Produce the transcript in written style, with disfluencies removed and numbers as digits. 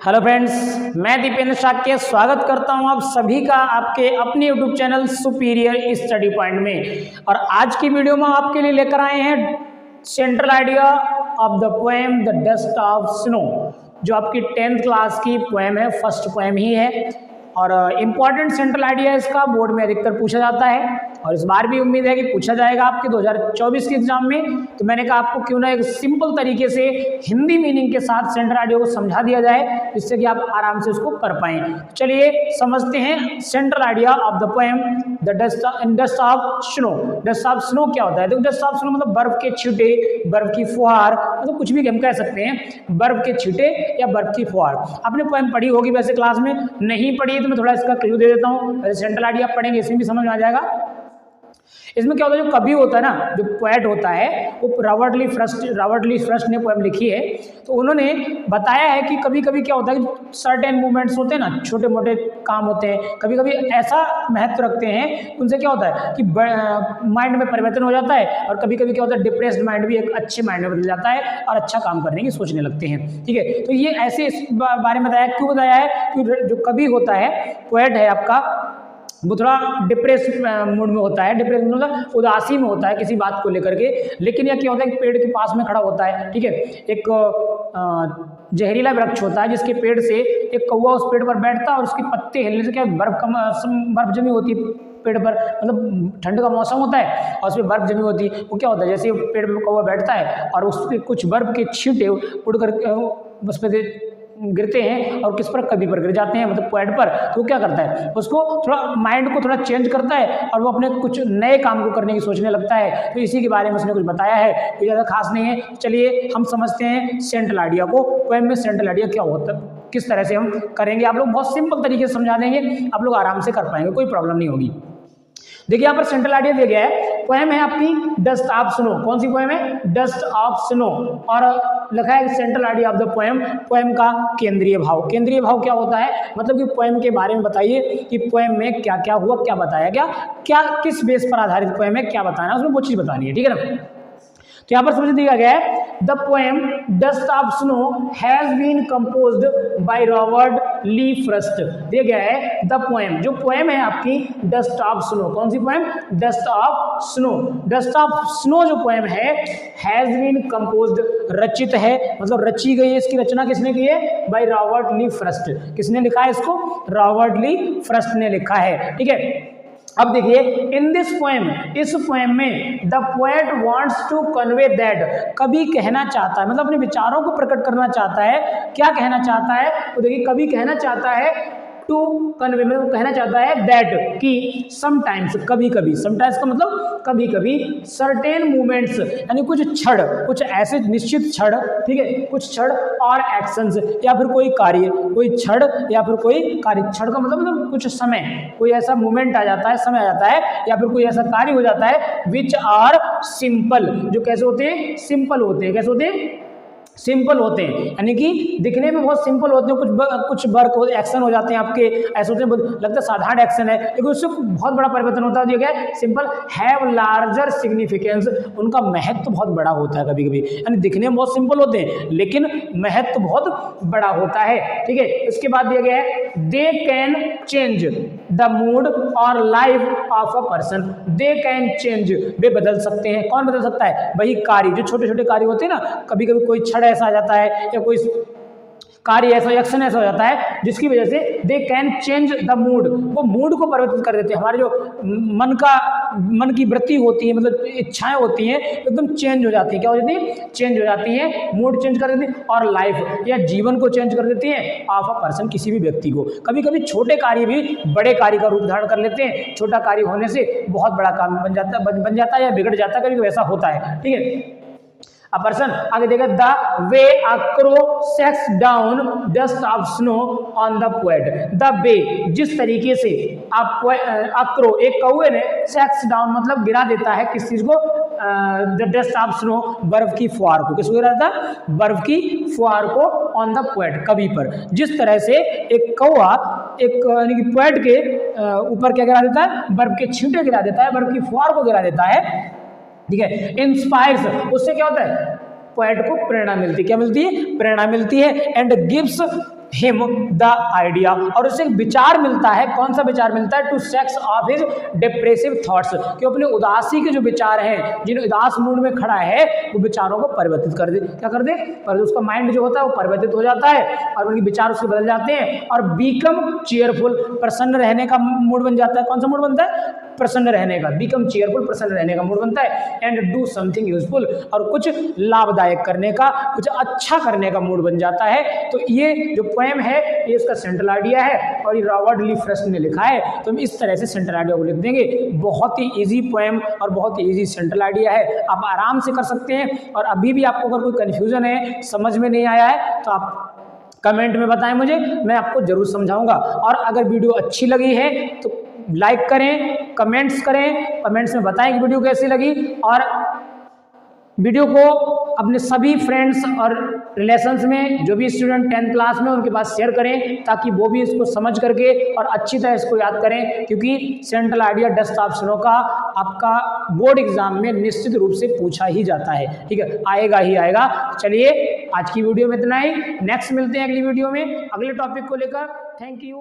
Hello friends, मैं दीपेंद्र शाक्य स्वागत करता हूं आप सभी का आपके अपने YouTube channel superior study point में। और आज की वीडियो में आपके लिए लेकर आए हैं central idea of the poem the dust of snow, जो आपकी 10th क्लास की पोएम है, फर्स्ट पोएम ही है। और इम्पॉर्टेंट सेंट्रल आइडिया इसका बोर्ड में अधिकतर पूछा जाता है और इस बार भी उम्मीद है कि पूछा जाएगा आपके 2024 के एग्जाम में। तो मैंने कहा आपको क्यों ना एक सिंपल तरीके से हिंदी मीनिंग के साथ सेंट्रल आइडिया को समझा दिया जाए, जिससे कि आप आराम से उसको कर पाएं। चलिए समझते हैं central idea of the poem the dust of snow. Dust of snow क्या होता है? देखो, डस्ट ऑफ स्नो मतलब बर्फ के छींटे, बर्फ की फुहार, मतलब कुछ भी हम कह सकते हैं, बर्फ के छींटे या बर्फ की फुहार। आपने पोएम पढ़ी होगी वैसे क्लास में, नहीं पढ़ी तो मैं थोड़ा इसका क्लू दे देता हूँ। सेंट्रल आइडिया पढ़ेंगे इसमें भी समझ में आ जाएगा। इसमें क्या होता है, जो कवि होता है ना, जो पोएट होता है, वो रॉबर्ट ली फ्रस्ट ने पोएम लिखी है। तो उन्होंने बताया है कि कभी कभी क्या होता है कि सर्टेन मूवमेंट्स होते हैं ना, छोटे मोटे काम होते हैं, कभी कभी ऐसा महत्व रखते हैं, उनसे क्या होता है कि माइंड में परिवर्तन हो जाता है। और कभी कभी क्या होता है, डिप्रेस्ड माइंड भी एक अच्छे माइंड में बदल जाता है और अच्छा काम करने की सोचने लगते हैं। ठीक है, तो ये ऐसे इस बारे में बताया, क्यों बताया है कि जो कवि होता है, पोएट है आपका, वो थोड़ा डिप्रेस मूड में होता है। डिप्रेस मतलब उदासी में होता है किसी बात को लेकर के। लेकिन यह क्या होता है कि पेड़ के पास में खड़ा होता है, ठीक है, एक जहरीला वृक्ष होता है जिसके पेड़ से एक कौवा उस पेड़ पर बैठता है और उसके पत्ते हिलने से क्या बर्फ जमी होती है पेड़ पर, मतलब ठंड का मौसम होता है और उसमें बर्फ जमी होती है। वो क्या होता है, जैसे पेड़ पर कौवा बैठता है और उसके कुछ बर्फ के छींटे उड़कर उस पर गिरते हैं और किस पर, कवि पर गिर जाते हैं, मतलब पोएट पर। तो वो क्या करता है, उसको थोड़ा माइंड को थोड़ा चेंज करता है और वो अपने कुछ नए काम को करने की सोचने लगता है। तो इसी के बारे में उसने कुछ बताया है, कोई ज़्यादा खास नहीं है। चलिए हम समझते हैं सेंट्रल आइडिया को। पोएम में सेंट्रल आइडिया क्या होता है, किस तरह से हम करेंगे, आप लोग बहुत सिंपल तरीके से समझा देंगे, आप लोग आराम से कर पाएंगे, कोई प्रॉब्लम नहीं होगी। देखिए यहाँ पर सेंट्रल आइडिया दिया गया है, पोएम है आपकी डस्ट ऑफ स्नो। कौन सी पोएम है? Dust of snow. और लिखा है central idea of the poem, poem का केंद्रीय भाव। केंद्रीय भाव क्या होता है, मतलब कि पोएम के बारे में बताइए कि पोएम में क्या क्या हुआ, क्या बताया गया, क्या किस बेस पर आधारित पोएम है, क्या बताना है, उसमें वो चीज बतानी है। ठीक है ना। तो यहाँ पर समझ दिया गया है, the poem dust of snow has been composed by Robert Lee Frost. दिया गया है द पोएम, जो पोएम है आपकी डस्ट ऑफ स्नो। कौन सी poem? Dust of snow. Dust of snow जो पोएम है, हैज बीन कंपोज्ड, रचित है, मतलब रची गई है। इसकी रचना किसने की है? By Robert Lee Frost. किसने लिखा है इसको? रॉबर्ट ली फ्रस्ट ने लिखा है। ठीक है, अब देखिए, इन दिस पोएम, इस पोएम में the poet wants to convey that, कवि कहना चाहता है, मतलब अपने विचारों को प्रकट करना चाहता है। क्या कहना चाहता है? तो देखिए, कवि कहना चाहता है टू कन्वे, मतलब कहना चाहता है दैट, कि समटाइम्स, कभी कभी, समटाइम्स का मतलब कभी कभी, सर्टेन मूवमेंट्स यानी कुछ क्षण, कुछ ऐसे निश्चित क्षण, ठीक है, कुछ क्षण और एक्शंस या फिर कोई कार्य, कोई क्षण या फिर कोई कार्य। क्षण का मतलब कुछ समय, कोई ऐसा मूवमेंट आ जाता है, समय आ जाता है, या फिर कोई ऐसा कार्य हो जाता है विच आर सिंपल, जो कैसे होते हैं? सिंपल होते हैं। कैसे होते हैं? सिंपल होते हैं, यानी कि दिखने में बहुत सिंपल होते हैं। कुछ वर्क एक्शन हो जाते हैं आपके, ऐसे होते हैं, लगता है साधारण एक्शन है, लेकिन उससे बहुत बड़ा परिवर्तन होता है। क्या है? सिंपल। हैव लार्जर सिग्निफिकेंस, उनका महत्व बहुत बड़ा होता है कभी कभी, यानी दिखने में बहुत सिंपल होते हैं लेकिन महत्व बहुत बड़ा होता है। ठीक है, इसके बाद दिया गया है, they can change the mood और life of a person. They can change, वे बदल सकते हैं। कौन बदल सकता है? वही कार्य, जो छोटे छोटे कार्य होते हैं ना, कभी कभी कोई क्षण ऐसा आ जाता है या कोई कार्य ऐसा, एक्शन ऐसा हो जाता है जिसकी वजह से दे कैन चेंज द मूड, वो मूड को परिवर्तित कर देते हैं। हमारे जो मन की वृत्ति होती है, मतलब इच्छाएं होती हैं, एकदम चेंज हो जाती है। क्या हो जाती है? चेंज हो जाती है, मूड चेंज कर देती है, और लाइफ या जीवन को चेंज कर देती है ऑफ अ पर्सन, किसी भी व्यक्ति को। कभी कभी छोटे कार्य भी बड़े कार्य का रूप धारण कर लेते हैं, छोटा कार्य होने से बहुत बड़ा काम बन जाता है या बिगड़ जाता है, कभी कभी ऐसा होता है। ठीक है, A person, आगे देखा, the way a crow sets down dust of snow on the poet, the way, जिस तरीके से अक्रो, एक कौवे ने, सेक्स डाउन मतलब गिरा देता है किस चीज को? द डस्ट ऑफ स्नो, बर्फ की फुहार को। किसको गिरा देता है? बर्फ की फुहार को, ऑन द पोएट, कवि पर। जिस तरह से एक कौवा एक यानी कि पोएट के ऊपर क्या गिरा देता है? बर्फ के छींटे गिरा देता है, बर्फ की फुहार को गिरा देता है। ठीक है, इंस्पायर्स, उससे क्या होता है? पोएट को प्रेरणा मिलती है। क्या मिलती है? प्रेरणा मिलती है। And gives him the idea, और उसे विचार मिलता है। कौन सा विचार मिलता है? To sex of his depressive thoughts, कि अपने उदासी के जो विचार हैं, जिन उदास मूड में खड़ा है, वो विचारों को परिवर्तित कर दे। क्या कर दे? पर उसका माइंड जो होता है वो परिवर्तित हो जाता है और उनके विचार उसके बदल जाते हैं और बीकम चीयरफुल, प्रसन्न रहने का मूड बन जाता है। कौन सा मूड बनता है? प्रसन्न रहने का, बीकम चीयरफुल, प्रसन्न रहने का मूड बनता है। एंड डू समथिंग यूजफुल, और कुछ लाभदायक करने का, कुछ अच्छा करने का मूड बन जाता है। तो ये जो पोएम है ये इसका सेंट्रल आइडिया है और ये रॉबर्ट ली फ्रॉस्ट ने लिखा है। तो हम इस तरह से सेंट्रल आइडिया को लिख देंगे। बहुत ही इजी पोएम और बहुत ही इजी सेंट्रल आइडिया है, आप आराम से कर सकते हैं। और अभी भी आपको अगर कोई कन्फ्यूजन है, समझ में नहीं आया है, तो आप कमेंट में बताएं मुझे, मैं आपको जरूर समझाऊंगा। और अगर वीडियो अच्छी लगी है तो लाइक करें, कमेंट्स करें, कमेंट्स में बताएं कि वीडियो कैसी लगी, और वीडियो को अपने सभी फ्रेंड्स और रिलेशंस में, जो भी स्टूडेंट 10th क्लास में, उनके पास शेयर करें ताकि वो भी इसको समझ करके और अच्छी तरह इसको याद करें। क्योंकि सेंट्रल आइडिया 10 ऑप्शनों का आपका बोर्ड एग्जाम में निश्चित रूप से पूछा ही जाता है। ठीक है, आएगा ही आएगा। चलिए आज की वीडियो में इतना ही, नेक्स्ट मिलते हैं अगली वीडियो में अगले टॉपिक को लेकर। Thank you.